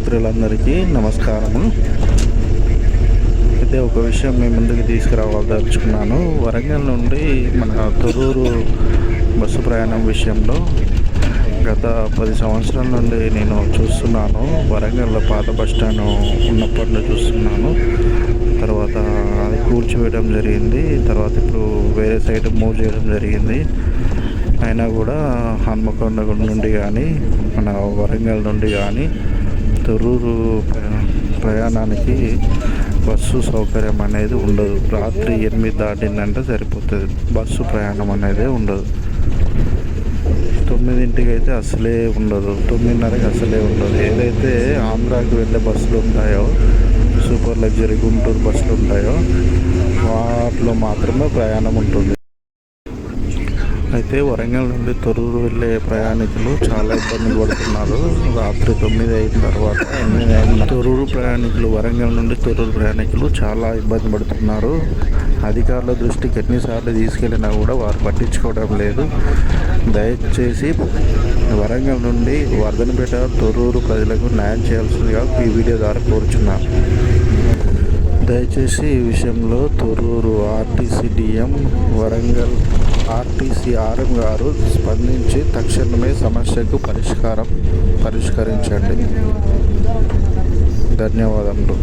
మిత్రులందరికీ నమస్కారము. అయితే ఒక విషయం మీ ముందుకు తీసుకురావదలుచుకున్నాను. వరంగల్ నుండి మన తొర్రూరు బస్సు ప్రయాణం విషయంలో గత 10 సంవత్సరాల నుండి నేను చూస్తున్నాను. వరంగల్లో పాత బస్ స్టాండ్ ఉన్నప్పటి నుండి చూస్తున్నాను. తర్వాత అది కూల్చివేయడం జరిగింది. తర్వాత ఇప్పుడు వేరే సైడ్ మూవ్ చేయడం జరిగింది. అయినా కూడా హన్మకొండ నుండి కానీ మన వరంగల్ నుండి కానీ తొర్రూరు ప్రయాణానికి బస్సు సౌకర్యం అనేది ఉండదు. రాత్రి 8 దాటిందంటే సరిపోతుంది, బస్సు ప్రయాణం అనేది ఉండదు. 9ంటికి అయితే అసలే ఉండదు, 9:30కి అసలే ఉండదు. ఏదైతే ఆంధ్రాకి వెళ్ళే బస్సులు ఉంటాయో, సూపర్ లగ్జరీ గుంటూరు బస్సులు ఉంటాయో వాటిలో మాత్రమే ప్రయాణం ఉంటుంది. అయితే వరంగల్ నుండి తొర్రూరు వెళ్ళే ప్రయాణికులు చాలా ఇబ్బందులు పడుతున్నారు. రాత్రి 9 అయిన తర్వాత 8 అయిన తొర్రూరు ప్రయాణికులు, వరంగల్ నుండి తొర్రూరు ప్రయాణికులు చాలా ఇబ్బంది పడుతున్నారు. అధికారుల దృష్టికి ఎన్నిసార్లు తీసుకెళ్ళినా కూడా వారు పట్టించుకోవడం లేదు. దయచేసి వరంగల్ నుండి వర్ధనపేట తొర్రూరు ప్రజలకు న్యాయం చేయాల్సిందిగా ఈ వీడియో ద్వారా కోరుచున్నాను. దయచేసి ఈ విషయంలో Thorrur RTC DM, Warangal RTC RM గారు స్పందించి తక్షణమే సమస్యకు పరిష్కరించండి. ధన్యవాదములు.